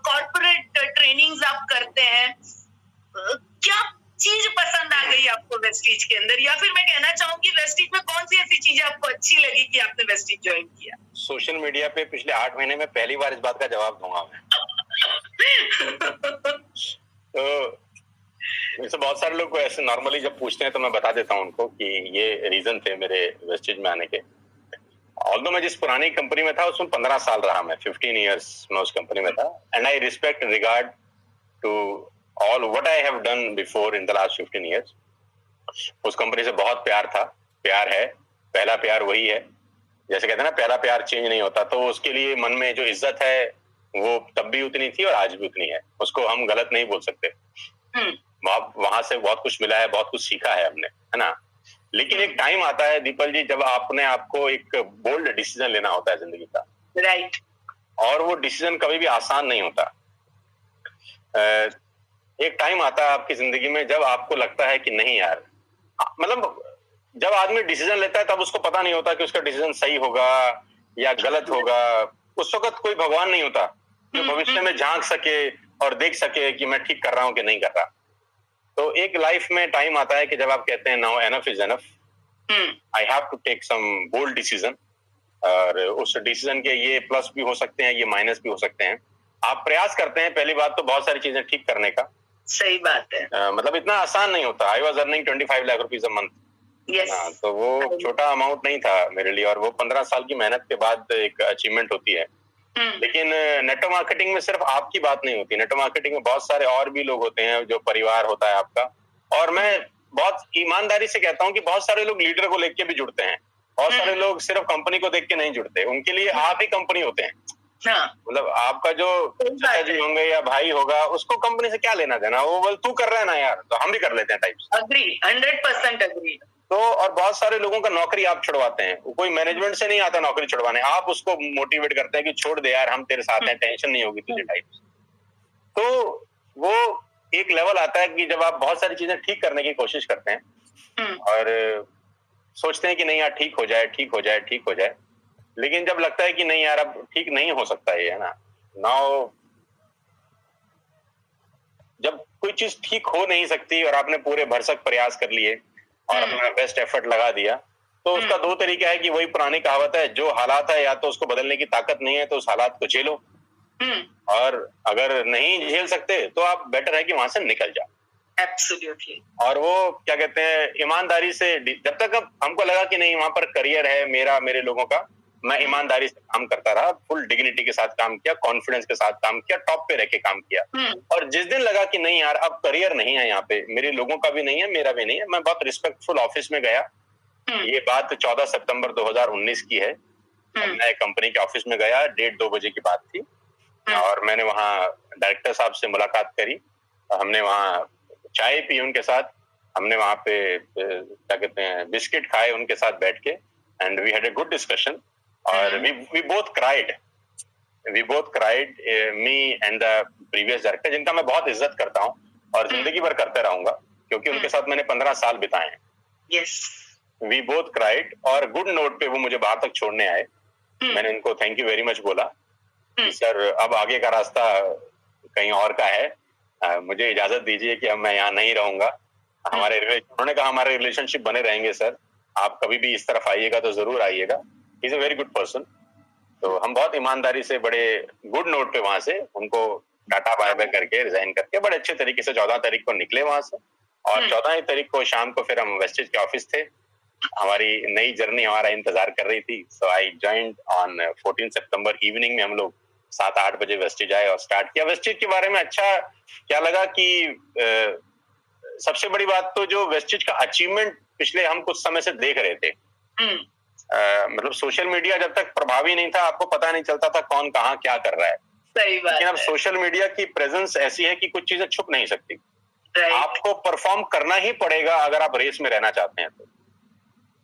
Corporate trainings आप करते हैं, क्या चीज पसंद आ गई आपको वेस्टिज के अंदर, या फिर मैं कहना चाहूंगी वेस्टिज में कौन सी ऐसी चीजें आपको अच्छी लगी कि आपने वेस्टिज ज्वाइन किया? सोशल मीडिया पे पिछले 8 महीने में पहली बार इस बात का जवाब दूंगा मैं। तो वैसे बहुत सारे लोग ऐसे नॉर्मली जब पूछते हैं तो मैं बता देता हूं उनको कि ये रीजन थे मेरे वेस्टिज में आने के। ऑल्दो मैं जिस पुरानी कंपनी में था उसमें 15 साल रहा, मैं 15 इयर्स में उस कंपनी में था, and I respect regard to all what I have done before in the last 15 years. उस कंपनी से बहुत प्यार था, प्यार है, पहला प्यार वही है। जैसे कहते हैं ना, पहला प्यार चेंज नहीं होता, तो उसके लिए मन में जो इज्जत है वो तब भी उतनी थी और आज भी उतनी है, उसको हम गलत नहीं बोल सकते। वहां से बहुत कुछ मिला है, बहुत कुछ सीखा है हमने, है ना। लेकिन एक टाइम आता है दीपल जी जब आपने आपको एक बोल्ड डिसीजन लेना होता है जिंदगी का, राइट। और वो डिसीजन कभी भी आसान नहीं होता। एक टाइम आता है आपकी जिंदगी में जब आपको लगता है कि नहीं यार, मतलब जब आदमी डिसीजन लेता है तब उसको पता नहीं होता कि उसका डिसीजन सही होगा या गलत होगा। उस वक्त कोई भगवान नहीं होता जो भविष्य में झांक सके और देख सके कि मैं ठीक कर रहा हूं कि नहीं कर रहा। तो एक लाइफ में टाइम आता है कि जब आप कहते हैं now enough is enough, I have to take some bold decision. और उस डिसीजन के ये प्लस भी हो सकते हैं, ये माइनस भी हो सकते हैं। आप प्रयास करते हैं पहली बात तो बहुत सारी चीजें ठीक करने का। सही बात है। मतलब इतना आसान नहीं होता। I was earning 25 lakh rupees a month. yes. तो वो छोटा अमाउंट नहीं था मेरे लिए, और वो 15 साल की मेहनत के बाद एक अचीवमेंट होती है। लेकिन नेटवर्क मार्केटिंग में सिर्फ आपकी बात नहीं होती, नेटवर्क मार्केटिंग में बहुत सारे और भी लोग होते हैं, जो परिवार होता है आपका। और मैं बहुत ईमानदारी से कहता हूँ कि बहुत सारे लोग लीडर को लेके भी जुड़ते हैं, बहुत सारे लोग सिर्फ कंपनी को देख के नहीं जुड़ते, उनके लिए आप ही कंपनी होते हैं। मतलब आपका जो चाचा जी होंगे या भाई होगा, उसको कंपनी से क्या लेना देना, वो बोल तू कर रहा है ना यार तो हम भी कर लेते हैं टाइप्स। Agree, 100% agree. तो और बहुत सारे लोगों का नौकरी आप छुड़वाते हैं, कोई मैनेजमेंट से नहीं आता नौकरी छुड़वाने, आप उसको मोटिवेट करते हैं कि छोड़ दे यार हम तेरे साथ हैं, टेंशन नहीं होगी तुझे टाइप्स। तो वो एक लेवल आता है कि जब आप बहुत सारी चीजें ठीक करने की कोशिश करते हैं और सोचते हैं कि नहीं यार ठीक हो जाए, ठीक हो जाए, ठीक हो जाए, लेकिन जब लगता है कि नहीं यार अब ठीक नहीं हो सकता है ना, नाउ जब कोई चीज ठीक हो नहीं सकती और आपने पूरे भरसक प्रयास कर लिए और अपना बेस्ट एफर्ट लगा दिया, तो उसका दो तरीका है कि वही पुरानी कहावत है, जो हालात है या तो उसको बदलने की ताकत नहीं है तो उस हालात को झेलो, और अगर नहीं झेल सकते तो आप बेटर है कि वहां से निकल जाओ। एब्सोल्युटली। और वो क्या कहते हैं, ईमानदारी से, जब तक अब हमको लगा कि नहीं वहां पर करियर है मेरा, मेरे लोगों का, मैं ईमानदारी से काम करता रहा, फुल डिग्निटी के साथ काम किया, कॉन्फिडेंस के साथ काम किया, टॉप पे रह के काम किया। और जिस दिन लगा कि नहीं यार अब करियर नहीं है यहाँ पे, मेरे लोगों का भी नहीं है, मेरा भी नहीं है, मैं बहुत रिस्पेक्टफुल ऑफिस में गया। ये बात 14 सितंबर 2019 की है। मैं कंपनी के ऑफिस में गया, 1:30-2 बजे की बात थी, और मैंने वहाँ डायरेक्टर साहब से मुलाकात करी, हमने वहाँ चाय पी उनके साथ, हमने वहाँ पे क्या कहते हैं बिस्किट खाए उनके साथ बैठ के, and we had a good discussion, और we both cried, me and the previous director, जिनका मैं बहुत इज्जत करता हूँ और जिंदगी भर करते रहूंगा क्योंकि उनके साथ मैंने 15 साल बिताए हैं। यस। वी बोथ क्राइड, और गुड नोट पे वो मुझे बाहर तक छोड़ने आए। मैंने उनको थैंक यू वेरी मच बोला कि सर अब आगे का रास्ता कहीं और का है, मुझे इजाजत दीजिए कि अब मैं यहाँ नहीं रहूंगा। उन्होंने कहा हमारे रिलेशनशिप बने रहेंगे सर, आप कभी भी इस तरफ आइएगा तो जरूर आइएगा। He is a very good person. तो हम बहुत ईमानदारी से बड़े गुड नोट पे वहां से उनको टाटा बाय बाय करके रिजाइन करके बड़े अच्छे तरीके से 14 तारीख को निकले वहां से, और 14 तारीख को शाम को फिर हम वेस्टेज के ऑफिस थे, हमारी नई जर्नी हमारा इंतजार कर रही थी। सो आई जॉइंड ऑन 14 सितंबर इवनिंग में, हम लोग 7-8 बजे वेस्टेज आए और स्टार्ट किया। वेस्टेज के बारे में अच्छा क्या लगा कि सबसे बड़ी बात तो जो वेस्टेज का अचीवमेंट पिछले हम कुछ समय से देख रहे थे, मतलब सोशल मीडिया जब तक प्रभावी नहीं था आपको पता नहीं चलता था कौन कहाँ क्या कर रहा है। सही बात। लेकिन अब सोशल मीडिया की प्रेजेंस ऐसी है कि कुछ चीजें छुप नहीं सकती। आपको परफॉर्म करना ही पड़ेगा अगर आप रेस में रहना चाहते हैं तो।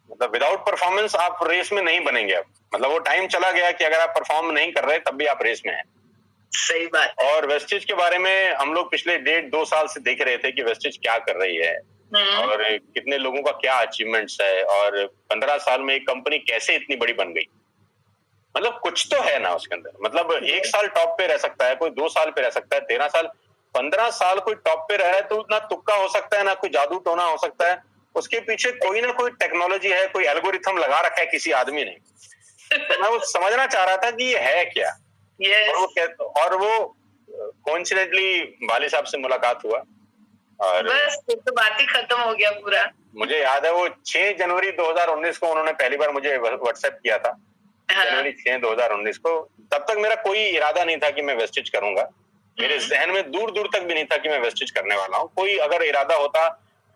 मतलब विदाउट परफॉर्मेंस आप रेस में नहीं बनेंगे। अब मतलब वो टाइम चला गया कि अगर आप परफॉर्म नहीं कर रहे तब भी आप रेस में हैं। सही बात। और वेस्टेज के बारे में हम लोग पिछले 1.5-2 साल से देख रहे थे कि वेस्टेज क्या कर रही है और कितने लोगों का क्या अचीवमेंट्स है, और 15 साल में एक कंपनी कैसे इतनी बड़ी बन गई। मतलब कुछ तो है ना उसके अंदर, मतलब 1 साल टॉप पे रह सकता है, कोई 2 साल पे रह सकता है, 13 साल, 15 साल कोई टॉप पे रहा है तो ना तुक्का हो सकता है, ना कोई जादू टोना हो सकता है, उसके पीछे कोई ना कोई टेक्नोलॉजी है, कोई एल्गोरिथम लगा रखा है किसी आदमी ने। तो मैं वो समझना चाह रहा था कि ये है क्या। और वो कोइंसिडेंटली वाले साहब से मुलाकात हुआ और बस तो बात ही खत्म हो गया पूरा। मुझे याद है वो 6 जनवरी 2019 को उन्होंने पहली बार मुझे व्हाट्सएप किया था। जनवरी 6 2019 को। तब तक मेरा कोई इरादा नहीं था कि मैं वेस्टिज करूंगा। मेरे जहन में दूर दूर तक भी नहीं था कि मैं वेस्टिज करने वाला हूँ। कोई अगर इरादा होता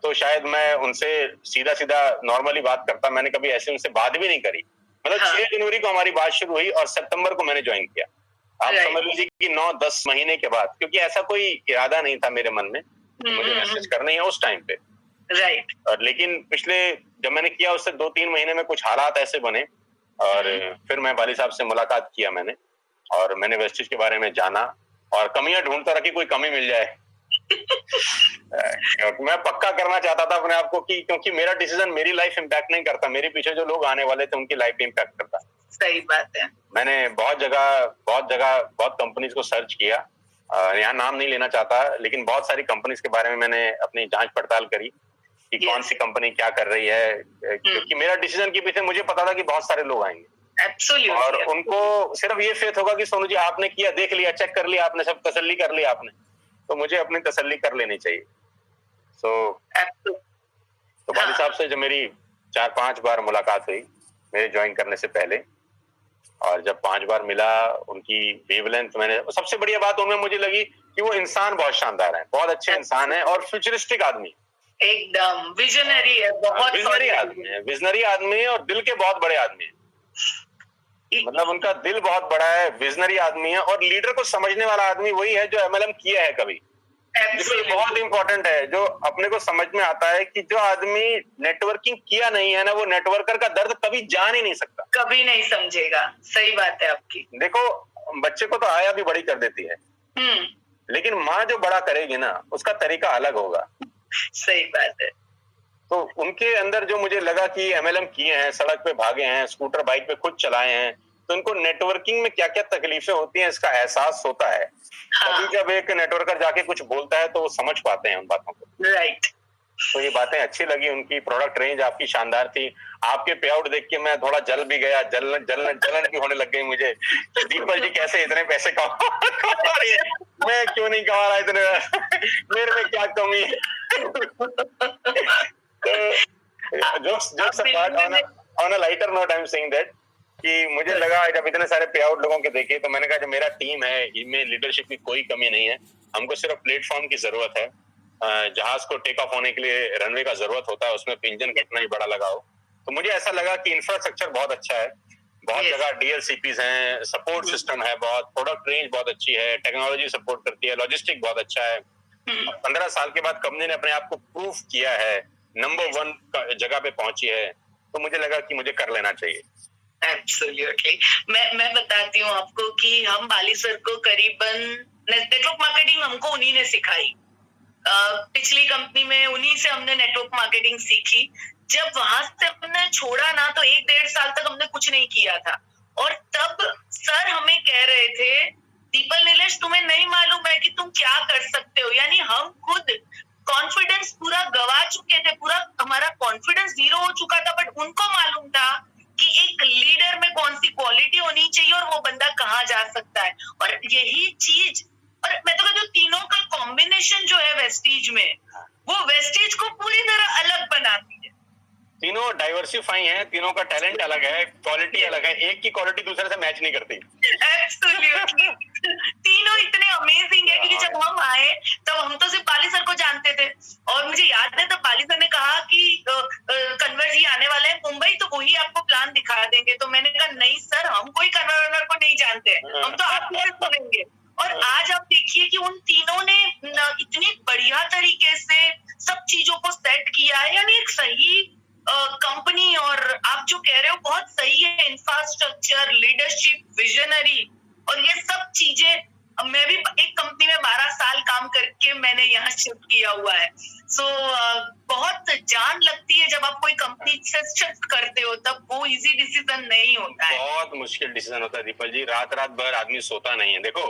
तो शायद मैं उनसे सीधा सीधा नॉर्मली बात करता। मैंने कभी ऐसे उनसे बात भी नहीं करी। मतलब 6 जनवरी को हमारी बात शुरू हुई और सितंबर को मैंने ज्वाइन किया। आप समझ लीजिए कि 9-10 महीने के बाद, क्योंकि ऐसा कोई इरादा नहीं था मेरे मन में मुझे मैसेज करना है उस टाइम पे। राइट। और लेकिन पिछले जब मैंने किया उससे 2-3 महीने में कुछ हालात ऐसे बने और फिर मैं वाली साहब से मुलाकात किया मैंने और मैंने वेस्टिज के बारे में जाना और कमियां ढूंढता रहा कि कोई कमी मिल जाए। मैं पक्का करना चाहता था अपने आप को कि क्योंकि मेरा डिसीजन मेरी लाइफ इम्पैक्ट नहीं करता, मेरे पीछे जो लोग आने वाले थे उनकी लाइफ इम्पैक्ट करता। सही बात है। मैंने बहुत जगह कंपनीज को सर्च किया। यहाँ नाम नहीं लेना चाहता, लेकिन बहुत सारी कंपनीज के बारे में मैंने अपनी जांच पड़ताल करी कि कौन सी कंपनी क्या कर रही है, क्योंकि मेरा डिसीजन के पीछे मुझे पता था कि बहुत सारे लोग आएंगे। Absolutely. और उनको सिर्फ ये फेथ होगा कि सोनू जी आपने किया, देख लिया, चेक कर लिया आपने, सब तसल्ली कर लिया आपने, तो मुझे अपनी तसल्ली कर लेनी चाहिए। तो वाली साहब से जब मेरी 4-5 बार मुलाकात हुई मेरे ज्वाइन करने से पहले, और जब 5 बार मिला उनकी वेवलेंथ मैंने, सबसे बढ़िया बात उनमें मुझे लगी कि वो इंसान बहुत शानदार है, बहुत अच्छे इंसान है और फ्यूचरिस्टिक आदमी, एकदम विजनरी है, बहुत विजनरी आदमी है और दिल के बहुत बड़े आदमी है। मतलब उनका दिल बहुत बड़ा है, विजनरी आदमी है और लीडर को समझने वाला आदमी वही है जो एमएलएम किया है कभी। ये बहुत इंपॉर्टेंट है, जो अपने को समझ में आता है कि जो आदमी नेटवर्किंग किया नहीं है ना, वो नेटवर्कर का दर्द कभी जान ही नहीं सकता, कभी नहीं समझेगा। सही बात है आपकी। देखो बच्चे को तो आया भी बड़ी कर देती है, लेकिन माँ जो बड़ा करेगी ना उसका तरीका अलग होगा। सही बात है। तो उनके अंदर जो मुझे लगा कि एमएलएम किए हैं, सड़क पे भागे हैं, स्कूटर बाइक पे खुद चलाए हैं, तो उनको नेटवर्किंग में क्या क्या तकलीफें होती हैं इसका एहसास होता है। तभी जब एक नेटवर्कर जाके कुछ बोलता है तो वो समझ पाते हैं उन बातों को। राइट। तो ये बातें अच्छी लगी, उनकी प्रोडक्ट रेंज आपकी शानदार थी। आपके पे आउट देख के मैं थोड़ा जल भी गया, जलन भी होने लग गई मुझे कि दीपक जी कैसे इतने पैसे कमा रही है, मैं क्यों नहीं कमा रहा इतने, मेरे में क्या कमी है। Jokes apart, on a lighter note, I'm saying that कि मुझे लगा जब इतने सारे पे आउट लोगों के देखे तो मैंने कहा जब मेरा टीम है इनमें लीडरशिप की कोई कमी नहीं है, हमको सिर्फ प्लेटफॉर्म की जरूरत है। जहाज को टेक ऑफ होने के लिए रनवे का जरूरत होता है, उसमें इंजन कितना ही बड़ा लगा हो। तो मुझे ऐसा लगा कि इंफ्रास्ट्रक्चर बहुत अच्छा है, बहुत जगह डीएलसीपीज हैं, सपोर्ट सिस्टम है, बहुत प्रोडक्ट रेंज बहुत अच्छी है, टेक्नोलॉजी सपोर्ट करती है, लॉजिस्टिक बहुत अच्छा है। 15 साल के बाद कंपनी ने अपने आप को प्रूफ किया है, नंबर 1 जगह पे पहुंची है, तो मुझे लगा कि मुझे कर लेना चाहिए। एब्सोल्युटली। मैं बताती हूँ आपको कि हम बाली सर को करीबन नेटवर्क मार्केटिंग हमको उन्हीं ने सिखाई। पिछली कंपनी में उन्हीं से हमने नेटवर्क मार्केटिंग सीखी। जब वहां से हमने छोड़ा ना तो 1-1.5 साल तक हमने कुछ नहीं किया था, और तब सर हमें कह रहे थे दीपल नीलेश तुम्हें नहीं मालूम है कि तुम क्या कर सकते हो। यानी हम खुद कॉन्फिडेंस पूरा गवा चुके थे, पूरा हमारा कॉन्फिडेंस 0 हो चुका था, बट उनको मालूम था कि एक लीडर में कौन सी क्वालिटी होनी चाहिए और वो बंदा कहाँ जा सकता है। और यही चीज, और मैं तो कहती हूँ तीनों का कॉम्बिनेशन जो है वेस्टीज में, वो वेस्टीज को पूरी तरह अलग बनाती है। तीनों डाइवर्सिफाई हैं, तीनों का टैलेंट अलग है, क्वालिटी अलग है, एक की क्वालिटी दूसरे से मैच नहीं करती। एब्सोल्युटली। तीनों इतने अमेजिंग है कि जब हम आए तब हम तो सिर्फ बाली सर को जानते थे, और मुझे याद है तब बाली सर ने कहा कि कन्वर जी आने वाले हैं मुंबई, तो वही आपको प्लान दिखा देंगे। तो मैंने कहा नहीं सर, हम कोई कन्वर को नहीं जानते, हम तो आपसे सुनेंगे। और आज आप देखिए कि उन तीनों ने इतनी बढ़िया तरीके से सब चीजों को सेट किया है, यानी एक सही कंपनी। और आप जो कह रहे हो बहुत सही है, इंफ्रास्ट्रक्चर, लीडरशिप, विजनरी, और ये सब चीजें मैं भी एक कंपनी में 12 साल काम करके मैंने यहाँ शिफ्ट किया हुआ है। सो बहुत जान लगती है जब आप कोई कंपनी से शिफ्ट करते हो, तब वो इजी डिसीजन नहीं होता है। बहुत मुश्किल डिसीजन होता है दीपल जी, रात रात भर आदमी सोता नहीं है। देखो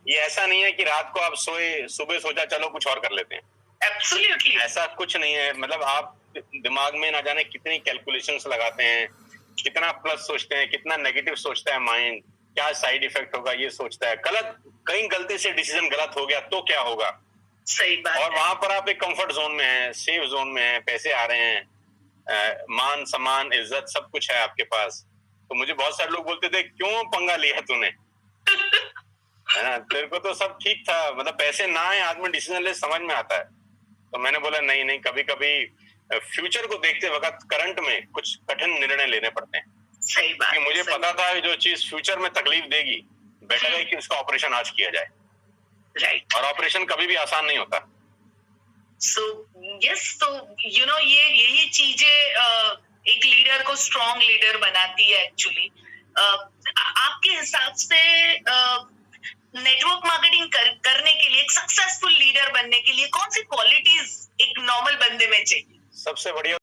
ये ऐसा नहीं है कि रात को आप सोए, सुबह सोचा चलो कुछ और कर लेते हैं, एब्सोल्युटली ऐसा कुछ नहीं है। मतलब आप दिमाग में ना जाने कितनी कैलकुलेशंस लगाते हैं, कितना प्लस सोचते हैं, कितना नेगेटिव सोचता है माइंड, क्या साइड इफेक्ट होगा ये सोचता है। गलत, कहीं गलती से डिसीजन गलत हो गया तो क्या होगा। सही बात और है। वहां पर आप एक कंफर्ट जोन में हैं, सेफ जोन में हैं, पैसे आ रहे हैं, मान सम्मान इज्जत सब कुछ है आपके पास। तो मुझे बहुत सारे लोग बोलते थे क्यों पंगा लिया तूने, है ना, तेरे को तो सब ठीक था। मतलब पैसे ना आए आदमी डिसीजन ले, समझ में आता है। तो मैंने बोला नहीं नहीं, कभी कभी फ्यूचर को देखते वक्त करंट में कुछ कठिन निर्णय लेने पड़ते हैं। सही बात। क्योंकि मुझे पता था जो चीज फ्यूचर में तकलीफ देगी, बेटर है कि उसका ऑपरेशन आज किया जाए। राइट। और ऑपरेशन कभी भी आसान नहीं होता। सो यस, तो यू नो यही चीजें एक लीडर को स्ट्रॉन्ग लीडर बनाती है एक्चुअली। आपके हिसाब से नेटवर्क मार्केटिंग करने के लिए, एक सक्सेसफुल लीडर बनने के लिए कौन सी क्वालिटीज एक नॉर्मल बंदे में चाहिए? सबसे बढ़िया